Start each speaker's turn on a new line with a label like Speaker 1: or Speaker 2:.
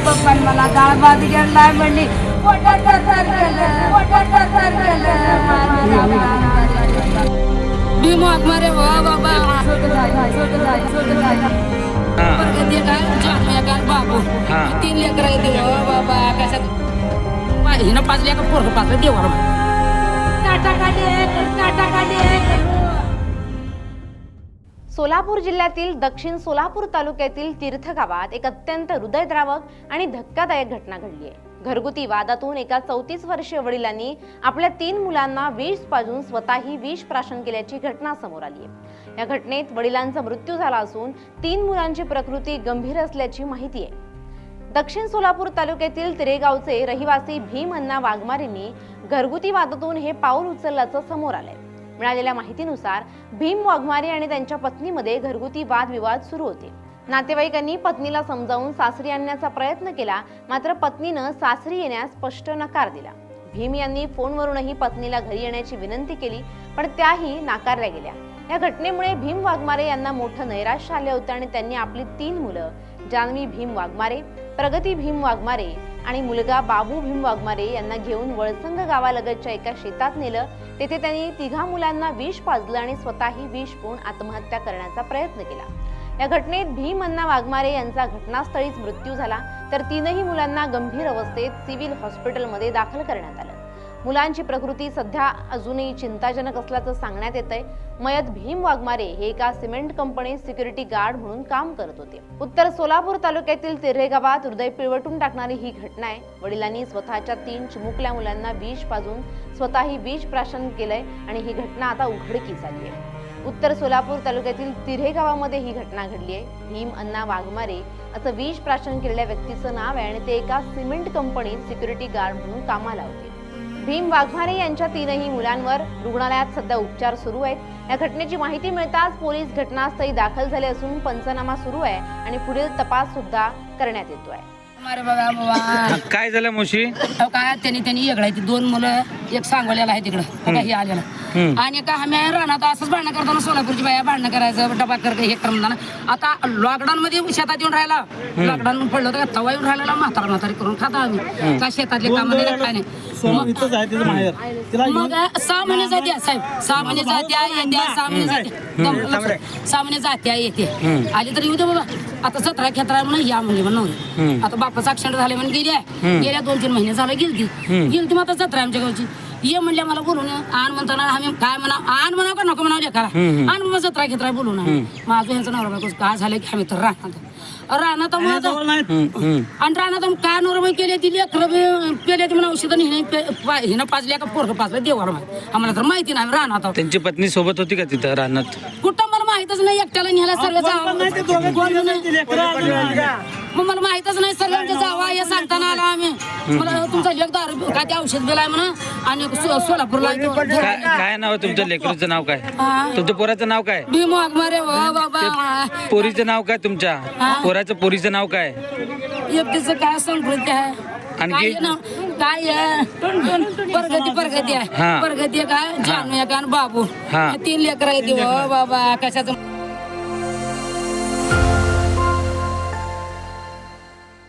Speaker 1: पप्पान मला डाळ भात गेला म्हणली पोटाचा सार केलं भीम वाघमारे हो बाबा प्रगती काय जाणूया काय बाबू 3 लेकर येते हो बाबा कशात हिनं 5 लेकर पोरग 5 देवा
Speaker 2: सोलापूर जिल्ह्यातील दक्षिण सोलापूर तालुक्यातील तीर्थ गावात एक अत्यंत हृदयद्रावक आणि धक्कादायक घटना घडली आहे. घरगुती वादातून एका 34 वर्षीय वडिलांनी आपल्या 3 मुलांना विष पाजून स्वतःही विष प्राशन केल्याची घटना समोर आली आहे. या घटनेत वडिलांचा मृत्यू झाला असून 3 मुलांची प्रकृती गंभीर असल्याची माहिती आहे. दक्षिण सोलापूर तालुक्यातील तिरेगावचे रहिवासी भीम अण्णा वाघमारेंनी घरगुती वादातून हे पाऊल उचलल्याचं समोर आलंय. मिळालेल्या माहितीनुसार भीम वाघमारे आणि त्यांच्या पत्नीमध्ये घरगुती वादविवाद सुरू होते. नातेवाईकांनी पत्नीला समजावून सासरी आणण्याचा प्रयत्न केला, मात्र पत्नीनं सासरी येण्यास स्पष्ट नकार दिला. भीम यांनी फोनवरूनही पत्नीला घरी येण्याची विनंती केली, पण त्याही नाकारल्या गेल्या. या घटनेमुळे भीम वाघमारे यांना मोठं नैराश्य आले होते आणि त्यांनी आपली 3 मुलं जान्हवी भीम वाघमारे, प्रगती भीम वाघमारे आणि मुलगा बाबू भीम वाघमारे यांना घेऊन वळसंग गावालगतच्या एका शेतात नेलं. तेथे त्यांनी 3 मुलांना विष पाजलं आणि स्वतःही विष पिऊन आत्महत्या करण्याचा प्रयत्न केला. या घटनेत भीम अण्णा वाघमारे यांचा घटनास्थळीच मृत्यू झाला, तर 3ही मुलांना गंभीर अवस्थेत सिव्हिल हॉस्पिटलमध्ये दाखल करण्यात आलं. मुलांची प्रकृती सध्या अजूनही चिंताजनक असल्याचं सांगण्यात येतंय. मयत भीम वाघमारे हे एका सिमेंट कंपनीत सिक्युरिटी गार्ड म्हणून काम करत होते. उत्तर सोलापूर तालुक्यातील तिर्हे गावात हृदय पिळवटून टाकणारी ही घटना आहे. वडिलांनी स्वतःच्या 3 चिमुकल्या मुलांना विष पाजून स्वतःही विष प्राशन केलंय आणि ही घटना आता उघडकीस आली आहे. उत्तर सोलापूर तालुक्यातील तिर्हे गावामध्ये ही घटना घडली आहे. भीम अण्णा वाघमारे असं विष प्राशन केलेल्या व्यक्तीचं नाव आहे आणि ते एका सिमेंट कंपनीत सिक्युरिटी गार्ड म्हणून कामाला होते. भीम वाघमारे यांच्या 3ही मुलांवर रुग्णालयात सध्या उपचार सुरू आहेत. या घटनेची माहिती मिळताच पोलीस घटनास्थळी दाखल झाले असून पंचनामा सुरू आहे आणि पुढील तपास सुद्धा करण्यात येतोय.
Speaker 1: अरे बघा बाबा
Speaker 3: काय झालं मुशी?
Speaker 1: काय त्यांनी वेगळायची 2 मुलं, एक सांगोल्याला आहे तिकडं हे आलेला आणि का आम्ही राहणार असंच भांडणं करताना सोलापूरची बाया भांडणं करायचं डबा कर हे करताना. आता लॉकडाऊन मध्ये शेतात येऊन राहिला, लॉकडाऊन पडलं होतं का तवा येऊन राहिला म्हातारी करून खाता आम्ही का शेतातले काम काय नाही. मग 6 महिने जात्या साहेब, 6 महिने जात्या येत्या, 6 महिने जात्या 6 महिने जात्या येते आली तर येऊ दे बाबा. आता 17 खेत्रा म्हणून या म्हणजे म्हणून आता बापाचा ऍक्सिडेंट झाले म्हणून गेल्या 2-3 महिने झालं गेलती मग आता 17 आमच्या गावची ये म्हणल्या मला बोलून आण म्हणताना आम्ही काय म्हणा आण म्हणावं का नको म्हणावं लेकरा आण मग 17 खेत्रा बोलून माझं ह्यांचं नवरा बायको काय झालं की आम्ही तर राहणार आणि राहणार काय नवरा केली ती लेकरं पेले ती म्हणा औषधं हिनं 5 लेकर पोरग 5 देवा आम्हाला तर माहिती नाही राहणार.
Speaker 3: त्यांची पत्नी सोबत होती का तिथं राहणार?
Speaker 1: कुठं मला माहितच नाही, एकट्याला न्यायला सर्व मग मला माहितच नाही सर्वांच्या जावा हे सांगताना आला आम्ही. मला तुमचा लेख काय ते औषध दिलाय म्हणा आणि सोलापूरला
Speaker 3: काय नाव आहे तुमच्या लेकरूचं नाव काय? तुमच्या पोराचं नाव काय?
Speaker 1: भीम वाघमारे हो बाबा.
Speaker 3: पोरीचं नाव काय तुमच्या पोरीचं नाव काय?
Speaker 1: एकटीचं काय संस्कृती आहे
Speaker 3: आणखी
Speaker 1: काय प्रगती आहे काय जाणूया का बाबू 3 लेकर येते हो बाबा कशाचं